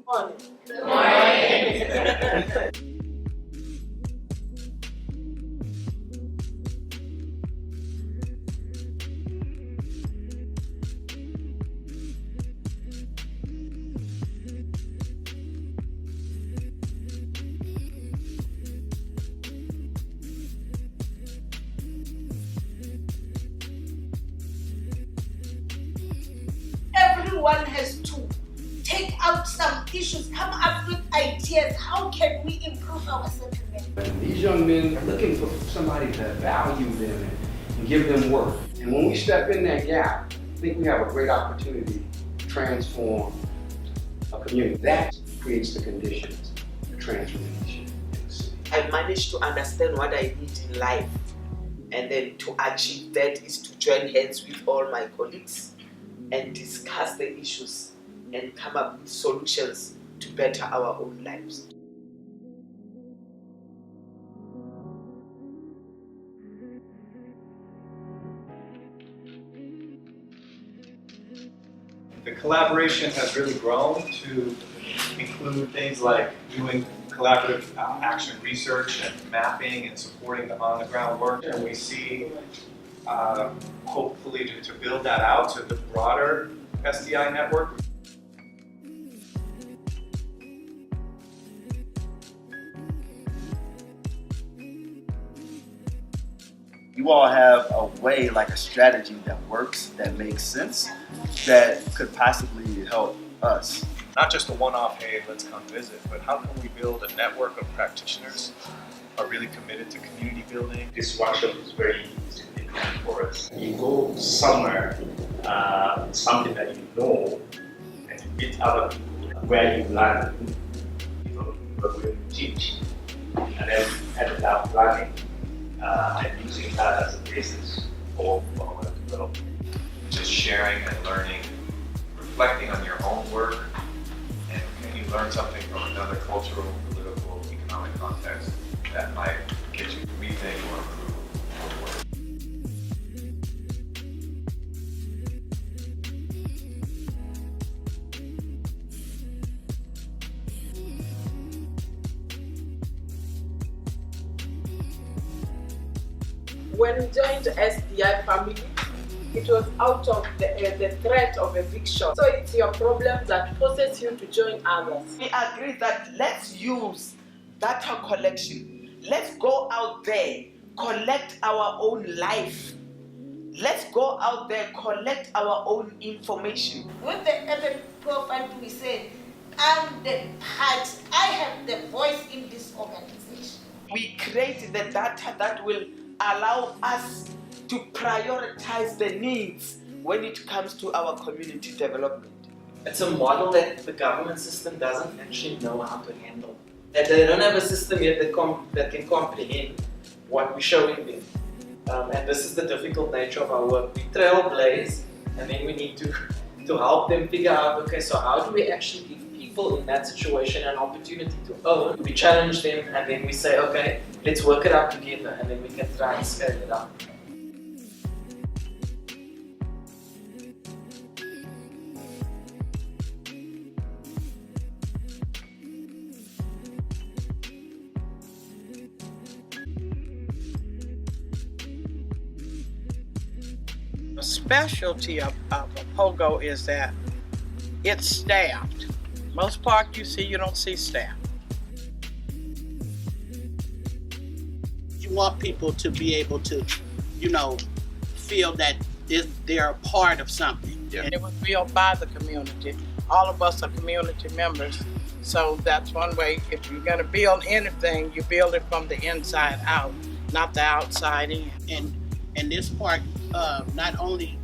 Morning. Everyone has to take out some issues, come up with ideas. How can we improve our settlement? And these young men are looking for somebody to value them and give them work. And when we step in that gap, I think we have a great opportunity to transform a community. That creates the conditions for transformation in the city. I managed to understand what I need in life, and then to achieve that is to join hands with all my colleagues and discuss the issues and come up with solutions to better our own lives. The collaboration has really grown to include things like doing collaborative action research and mapping and supporting the on-the-ground work. And we see, hopefully, to build that out to the broader SDI network. You all have a way, like a strategy that works, that makes sense, that could possibly help us. Not just a one-off, hey, let's come visit, but how can we build a network of practitioners who are really committed to community building? This workshop is very significant for us. You go somewhere, something that you know, and you meet other people where you learn, what we teach, and then ended up learning and using that as a basis for our development. Just sharing and learning, reflecting on your own work, and can you learn something from another cultural, political, economic context that might get you to rethink or improve your work. When we joined the SDI family, it was out of the threat of eviction. So it's your problem that forces you to join others. We agree that let's use data collection. Let's go out there, collect our own life. Let's go out there, collect our own information. With the Urban Poor Fund, we said, I'm the part, I have the voice in this organization. We create the data that will allow us to prioritize the needs when it comes to our community development. It's a model that the government system doesn't actually know how to handle. That they don't have a system yet that can comprehend what we're showing them. And this is the difficult nature of our work. We trailblaze, and then we need to help them figure out, okay, so how do we actually give people in that situation an opportunity to own? We challenge them, and then we say, okay, let's work it out together, and then we can try and scale it up. The specialty of Pogo is that it's staffed. Most parks you don't see staff. You want people to be able to, feel that they're a part of something. Yeah. And it was built by the community. All of us are community members. So that's one way, if you're gonna build anything, you build it from the inside out, not the outside in. And this park not only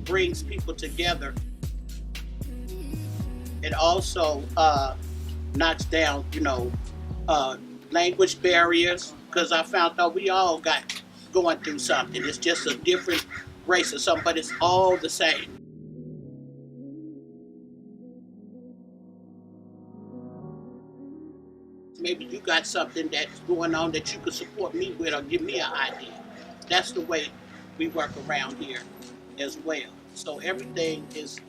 brings people together, it also knocks down, language barriers, because I found out we all got going through something. It's just a different race or something, but it's all the same. Maybe you got something that's going on that you could support me with or give me an idea. That's the way we work around here as well. So everything is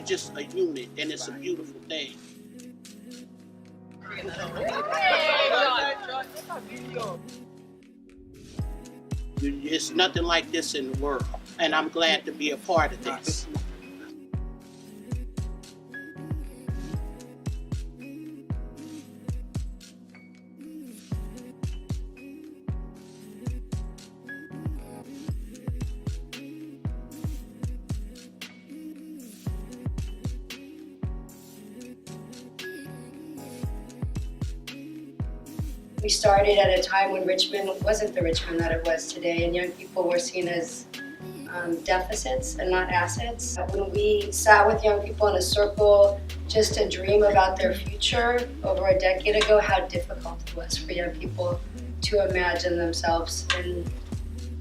just a unit, and it's a beautiful thing. It's nothing like this in the world, and I'm glad to be a part of this. We started at a time when Richmond wasn't the Richmond that it was today, and young people were seen as deficits and not assets. When we sat with young people in a circle just to dream about their future over a decade ago, how difficult it was for young people to imagine themselves in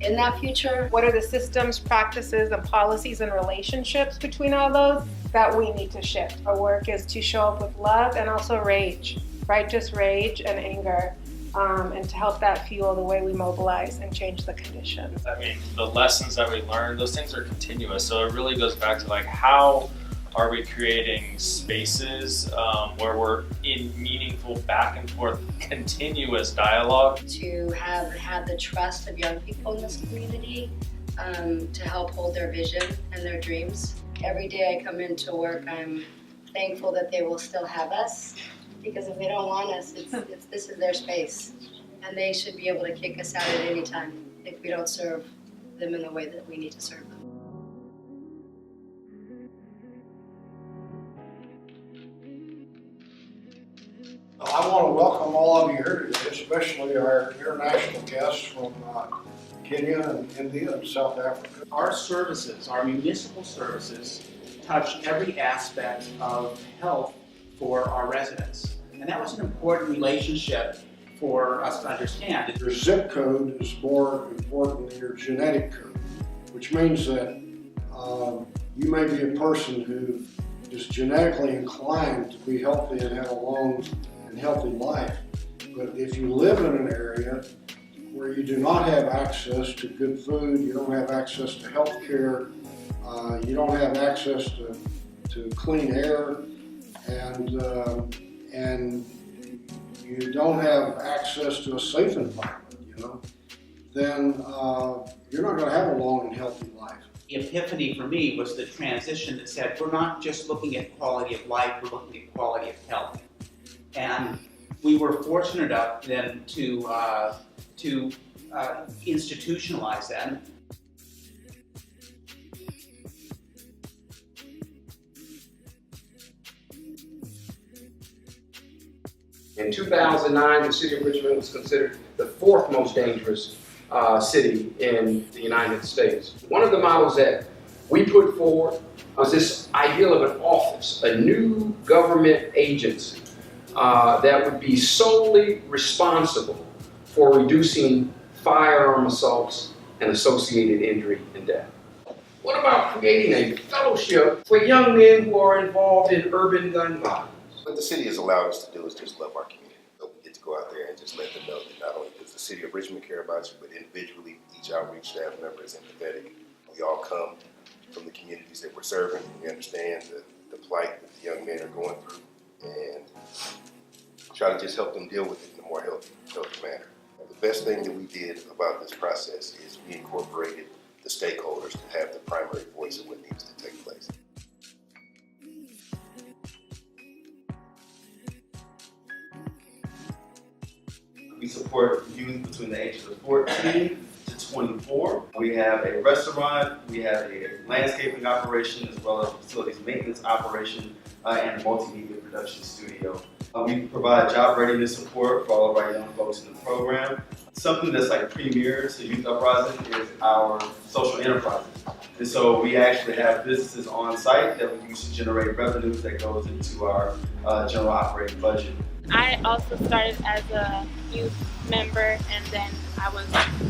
that future. What are the systems, practices, and policies and relationships between all those that we need to shift? Our work is to show up with love and also rage, righteous rage and anger. And to help that fuel the way we mobilize and change the conditions. I mean, the lessons that we learned, those things are continuous. So it really goes back to like, how are we creating spaces where we're in meaningful back and forth, continuous dialogue? To have had the trust of young people in this community to help hold their vision and their dreams. Every day I come into work, I'm thankful that they will still have us. Because if they don't want us, this is their space. And they should be able to kick us out at any time if we don't serve them in the way that we need to serve them. I want to welcome all of you here today, especially our international guests from Kenya and India and South Africa. Our services, our municipal services, touch every aspect of health for our residents. And that was an important relationship for us to understand. Your zip code is more important than your genetic code, which means that you may be a person who is genetically inclined to be healthy and have a long and healthy life. But if you live in an area where you do not have access to good food, you don't have access to health care, you don't have access to clean air, and you don't have access to a safe environment, then you're not going to have a long and healthy life. The epiphany for me was the transition that said, we're not just looking at quality of life, we're looking at quality of health. And we were fortunate enough then to institutionalize that. In 2009, the city of Richmond was considered the fourth most dangerous city in the United States. One of the models that we put forward was this ideal of an office, a new government agency that would be solely responsible for reducing firearm assaults and associated injury and death. What about creating a fellowship for young men who are involved in urban gun violence? What the city has allowed us to do is just love our community. So we get to go out there and just let them know that not only does the city of Richmond care about you, but individually, each outreach staff member is empathetic. We all come from the communities that we're serving. We understand the plight that the young men are going through and try to just help them deal with it in a more healthy manner. The best thing that we did about this process is we incorporated the stakeholders to have the primary voice of what needs to take place. We support youth between the ages of 14 to 24. We have a restaurant, we have a landscaping operation, as well as a facilities maintenance operation, and a multimedia production studio. We provide job readiness support for all of our young folks in the program. Something that's like premier to Youth Uprising is our social enterprises. And so we actually have businesses on site that we use to generate revenues that goes into our general operating budget. I also started as a youth member, and then I was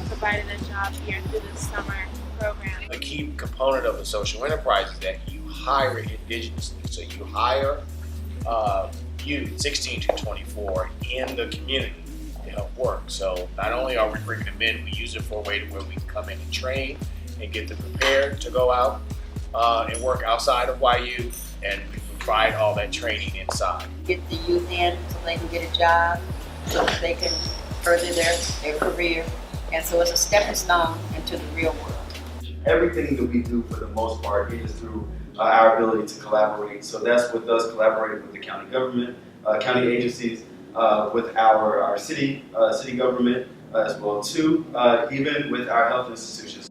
provided a job here through the summer program. A key component of a social enterprise is that you hire indigenously. So you hire youth 16 to 24 in the community to help work. So not only are we bringing them in, we use it for a way to where we can come in and train and get them prepared to go out and work outside of YU, and we provide all that training inside. Get the youth in so they can get a job, so that they can further their career. And so it's a stepping stone into the real world. Everything that we do for the most part is through our ability to collaborate. So that's with us collaborating with the county government, county agencies, with our city government as well too, even with our health institutions.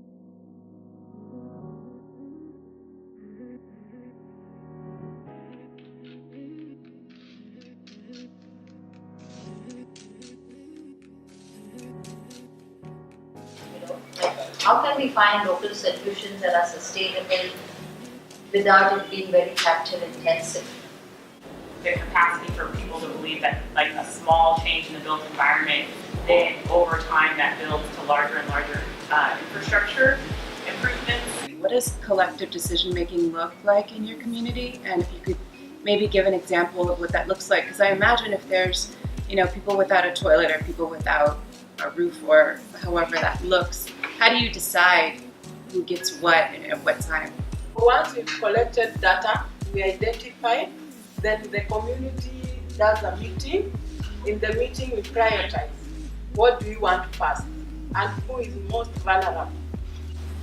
How can we find local solutions that are sustainable without it being very capital intensive? The capacity for people to believe that like a small change in the built environment, then over time that builds to larger and larger infrastructure improvements. What does collective decision making look like in your community? And if you could maybe give an example of what that looks like, because I imagine if there's, people without a toilet or people without a roof or however that looks, how do you decide who gets what and at what time? Once we've collected data, we identify, then the community does a meeting. In the meeting, we prioritize. What do we want first? And who is most vulnerable?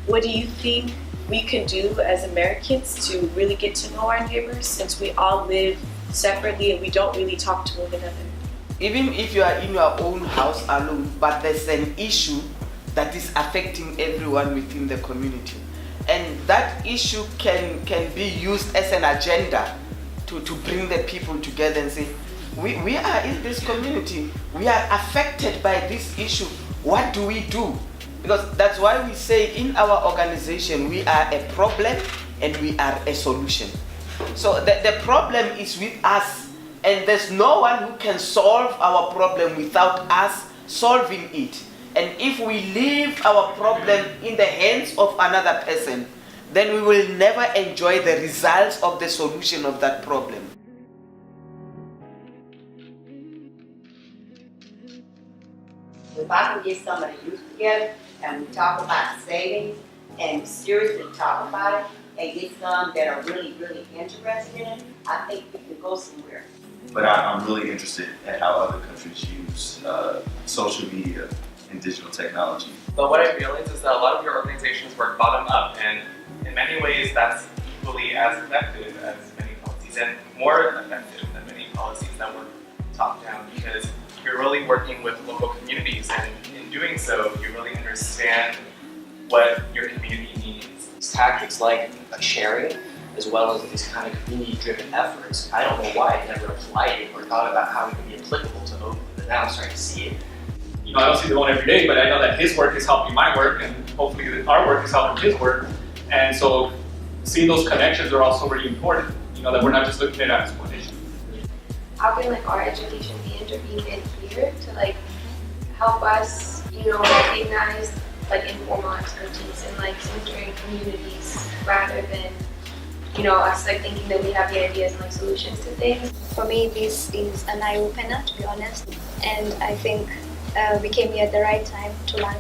What do you think we can do as Americans to really get to know our neighbors, since we all live separately and we don't really talk to one another? Even if you are in your own house alone, but there's an issue that is affecting everyone within the community. And that issue can be used as an agenda to bring the people together and say, we are in this community, we are affected by this issue, what do we do? Because that's why we say in our organization, we are a problem and we are a solution. So the problem is with us, and there's no one who can solve our problem without us solving it. And if we leave our problem in the hands of another person, then we will never enjoy the results of the solution of that problem. If I can get some of the youth together and we talk about savings and seriously talk about it and get some that are really, really interested in it, I think we can go somewhere. But I'm really interested in how other countries use social media and digital technology. But what I realized is that a lot of your organizations work bottom up, and in many ways that's equally as effective as many policies, and more effective than many policies that work top down, because you're really working with local communities, and in doing so, you really understand what your community needs. Tactics like sharing, as well as these kind of community-driven efforts, I don't know why I never applied it or thought about how it could be applicable to Oakland, but now I'm starting to see it. I don't see the one every day, but I know that his work is helping my work, and hopefully our work is helping his work. And so seeing those connections are also really important, that we're not just looking at it as one issue. How can our education be intervened in here to help us, recognize informal expertise and centering communities rather than us thinking that we have the ideas and solutions to things. For me, this is an eye-opener, to be honest, and I think we came here at the right time to learn.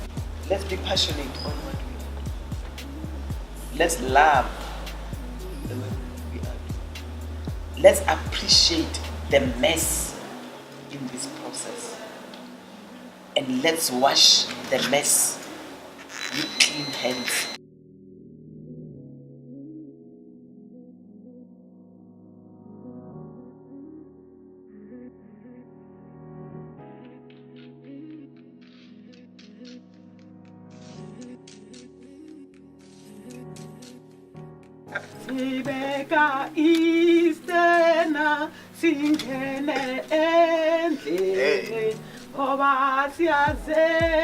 Let's be passionate on what we do. Let's love the way we are. Let's appreciate the mess in this process. And let's wash the mess with clean hands. Sibeka istena singene endlini ngoba siyazenzela